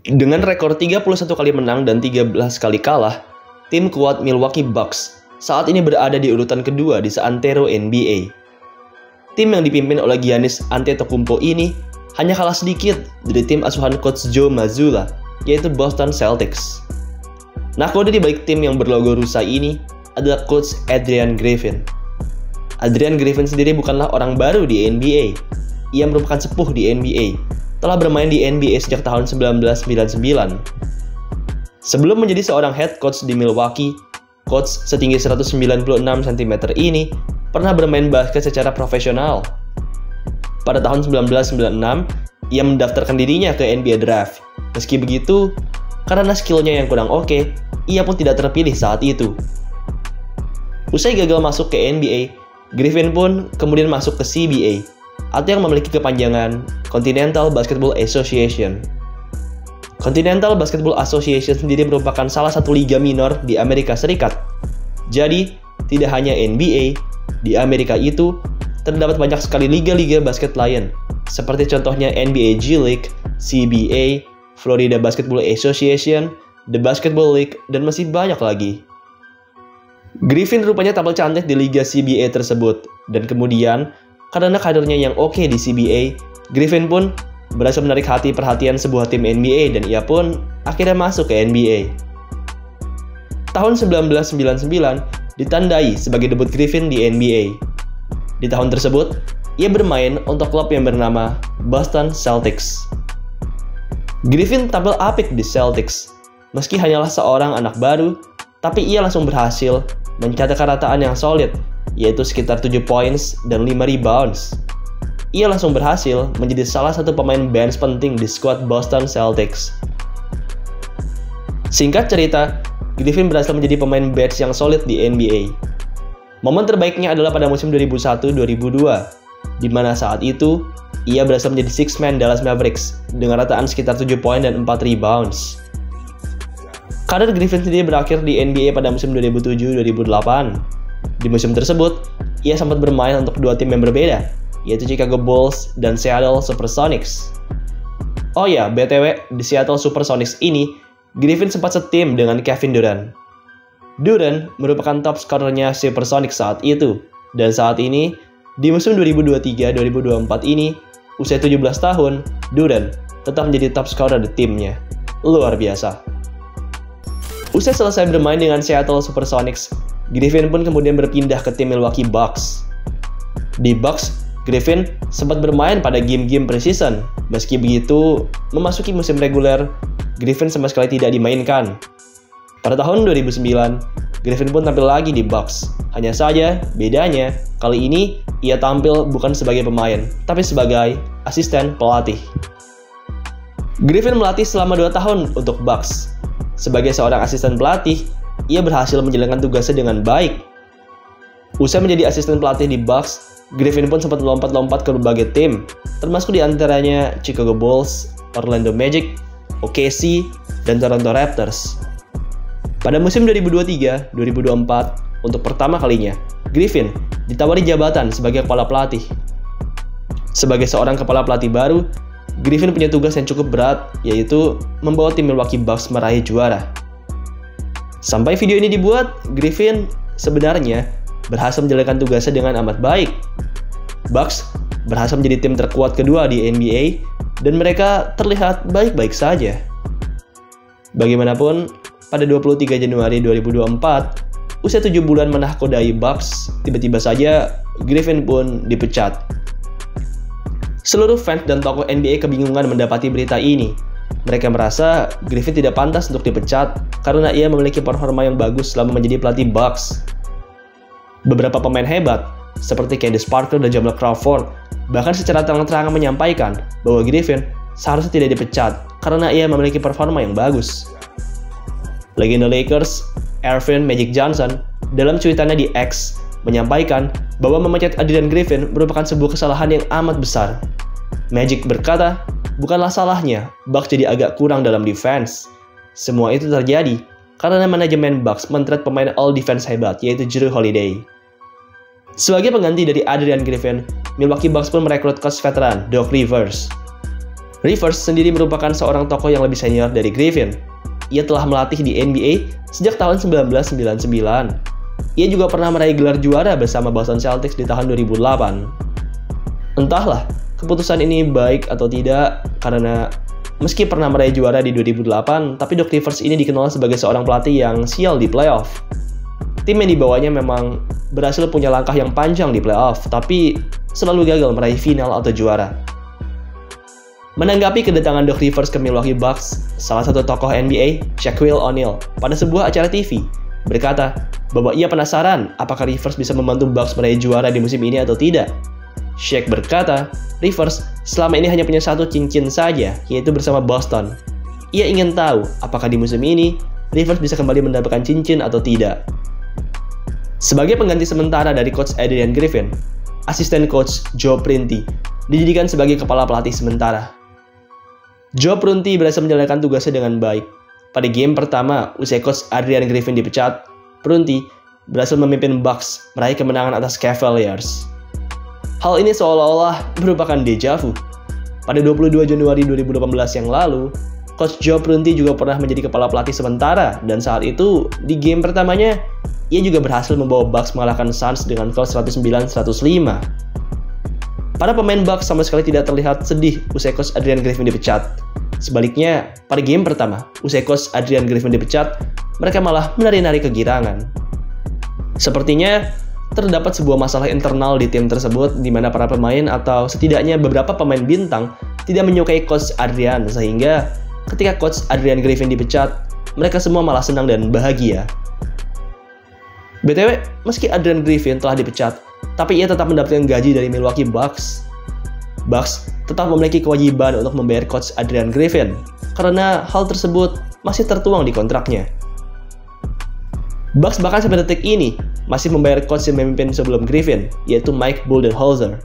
Dengan rekor 31 kali menang dan 13 kali kalah, tim kuat Milwaukee Bucks saat ini berada di urutan kedua di seantero NBA. Tim yang dipimpin oleh Giannis Antetokounmpo ini hanya kalah sedikit dari tim asuhan Coach Joe Mazzulla, yaitu Boston Celtics. Nakoda di balik tim yang berlogo rusa ini adalah Coach Adrian Griffin. Adrian Griffin sendiri bukanlah orang baru di NBA. Ia merupakan sepuh di NBA, telah bermain di NBA sejak tahun 1999. Sebelum menjadi seorang head coach di Milwaukee, coach setinggi 196 cm ini pernah bermain basket secara profesional. Pada tahun 1996, ia mendaftarkan dirinya ke NBA Draft. Meski begitu, karena skillnya yang kurang oke, ia pun tidak terpilih saat itu. Usai gagal masuk ke NBA, Griffin pun kemudian masuk ke CBA, atau yang memiliki kepanjangan Continental Basketball Association. Continental Basketball Association sendiri merupakan salah satu liga minor di Amerika Serikat. Jadi, tidak hanya NBA, di Amerika itu terdapat banyak sekali liga-liga basket lain, seperti contohnya NBA G League, CBA, Florida Basketball Association, The Basketball League, dan masih banyak lagi. Griffin rupanya tampil cantik di liga CBA tersebut, dan kemudian karena karirnya yang oke di CBA, Griffin pun berhasil menarik perhatian sebuah tim NBA dan ia pun akhirnya masuk ke NBA. Tahun 1999 ditandai sebagai debut Griffin di NBA. Di tahun tersebut, ia bermain untuk klub yang bernama Boston Celtics. Griffin tampil apik di Celtics. Meski hanyalah seorang anak baru, tapi ia langsung berhasil mencatatkan rataan yang solid, yaitu sekitar 7 points dan 5 rebounds. Ia langsung berhasil menjadi salah satu pemain bench penting di skuad Boston Celtics. Singkat cerita, Griffin berhasil menjadi pemain bench yang solid di NBA. Momen terbaiknya adalah pada musim 2001-2002, di mana saat itu ia berhasil menjadi six man Dallas Mavericks dengan rataan sekitar 7 poin dan 4 rebounds. Karir Griffin sendiri berakhir di NBA pada musim 2007-2008. Di musim tersebut, ia sempat bermain untuk dua tim yang berbeda, yaitu Chicago Bulls dan Seattle Supersonics. Oh ya, BTW, di Seattle Supersonics ini, Griffin sempat setim dengan Kevin Durant. Durant merupakan top scorernya Supersonics saat itu, dan saat ini, di musim 2023-2024 ini, usia 17 tahun, Durant tetap menjadi top scorer di timnya. Luar biasa. Usai selesai bermain dengan Seattle Supersonics, Griffin pun kemudian berpindah ke tim Milwaukee Bucks. Di Bucks, Griffin sempat bermain pada game-game preseason. Meski begitu, memasuki musim reguler, Griffin sama sekali tidak dimainkan. Pada tahun 2009, Griffin pun tampil lagi di Bucks. Hanya saja, bedanya, kali ini ia tampil bukan sebagai pemain, tapi sebagai asisten pelatih. Griffin melatih selama 2 tahun untuk Bucks. Sebagai seorang asisten pelatih, ia berhasil menjalankan tugasnya dengan baik. Usai menjadi asisten pelatih di Bucks, Griffin pun sempat melompat-lompat ke berbagai tim, termasuk diantaranya Chicago Bulls, Orlando Magic, OKC, dan Toronto Raptors. Pada musim 2023-2024, untuk pertama kalinya, Griffin ditawari jabatan sebagai kepala pelatih. Sebagai seorang kepala pelatih baru, Griffin punya tugas yang cukup berat, yaitu membawa tim Milwaukee Bucks meraih juara. Sampai video ini dibuat, Griffin sebenarnya berhasil menjalankan tugasnya dengan amat baik. Bucks berhasil menjadi tim terkuat kedua di NBA, dan mereka terlihat baik-baik saja. Bagaimanapun, pada 23 Januari 2024, usia 7 bulan menahkodai Bucks, tiba-tiba saja Griffin pun dipecat. Seluruh fans dan tokoh NBA kebingungan mendapati berita ini. Mereka merasa Griffin tidak pantas untuk dipecat karena ia memiliki performa yang bagus selama menjadi pelatih Bucks. Beberapa pemain hebat, seperti Candace Parker dan Jamal Crawford, bahkan secara terang-terangan menyampaikan bahwa Griffin seharusnya tidak dipecat karena ia memiliki performa yang bagus. Legenda Lakers, Earvin Magic Johnson, dalam cuitannya di X, menyampaikan bahwa memecat Adrian Griffin merupakan sebuah kesalahan yang amat besar. Magic berkata, bukanlah salahnya Bucks jadi agak kurang dalam defense. Semua itu terjadi karena manajemen Bucks men-trade pemain all defense hebat, yaitu Jrue Holiday. Sebagai pengganti dari Adrian Griffin, Milwaukee Bucks pun merekrut coach veteran Doc Rivers. Rivers sendiri merupakan seorang tokoh yang lebih senior dari Griffin. Ia telah melatih di NBA sejak tahun 1999. Ia juga pernah meraih gelar juara bersama Boston Celtics di tahun 2008. Entahlah, keputusan ini baik atau tidak, karena meski pernah meraih juara di 2008, tapi Doc Rivers ini dikenal sebagai seorang pelatih yang sial di playoff. Tim yang dibawanya memang berhasil punya langkah yang panjang di playoff, tapi selalu gagal meraih final atau juara. Menanggapi kedatangan Doc Rivers ke Milwaukee Bucks, salah satu tokoh NBA, Shaquille O'Neal, pada sebuah acara TV, berkata bahwa ia penasaran apakah Rivers bisa membantu Bucks meraih juara di musim ini atau tidak. Shaq berkata, Rivers selama ini hanya punya satu cincin saja, yaitu bersama Boston. Ia ingin tahu apakah di musim ini Rivers bisa kembali mendapatkan cincin atau tidak. Sebagai pengganti sementara dari Coach Adrian Griffin, asisten Coach Joe Prunty dijadikan sebagai kepala pelatih sementara. Joe Prunty berhasil menjalankan tugasnya dengan baik. Pada game pertama, usai Coach Adrian Griffin dipecat, Prunty berhasil memimpin Bucks meraih kemenangan atas Cavaliers. Hal ini seolah-olah merupakan deja vu. Pada 22 Januari 2018 yang lalu, Coach Joe Prunty juga pernah menjadi kepala pelatih sementara, dan saat itu, di game pertamanya, ia juga berhasil membawa Bucks mengalahkan Suns dengan skor 109-105. Para pemain Bucks sama sekali tidak terlihat sedih usai Coach Adrian Griffin dipecat. Sebaliknya, pada game pertama, usai Coach Adrian Griffin dipecat, mereka malah menari-nari kegirangan. Sepertinya, terdapat sebuah masalah internal di tim tersebut di mana para pemain atau setidaknya beberapa pemain bintang tidak menyukai Coach Adrian, sehingga ketika Coach Adrian Griffin dipecat, mereka semua malah senang dan bahagia. BTW, meski Adrian Griffin telah dipecat, tapi ia tetap mendapatkan gaji dari Milwaukee Bucks. Bucks tetap memiliki kewajiban untuk membayar Coach Adrian Griffin, karena hal tersebut masih tertuang di kontraknya. Bucks bahkan sampai detik ini masih membayar coach yang memimpin sebelum Griffin, yaitu Mike Budenholzer.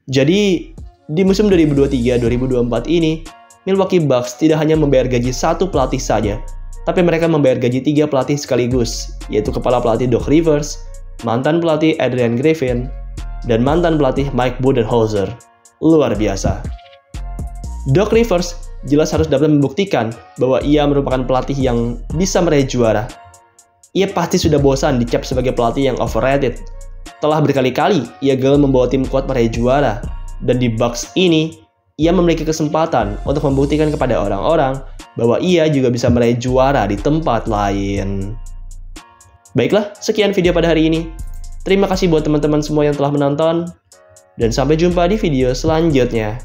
Jadi, di musim 2023-2024 ini, Milwaukee Bucks tidak hanya membayar gaji satu pelatih saja, tapi mereka membayar gaji 3 pelatih sekaligus, yaitu kepala pelatih Doc Rivers, mantan pelatih Adrian Griffin, dan mantan pelatih Mike Budenholzer. Luar biasa. Doc Rivers jelas harus dapat membuktikan bahwa ia merupakan pelatih yang bisa meraih juara. Ia pasti sudah bosan dicap sebagai pelatih yang overrated. Telah berkali-kali ia gagal membawa tim kuat meraih juara, dan di Bucks ini, ia memiliki kesempatan untuk membuktikan kepada orang-orang bahwa ia juga bisa meraih juara di tempat lain. Baiklah, sekian video pada hari ini. Terima kasih buat teman-teman semua yang telah menonton, dan sampai jumpa di video selanjutnya.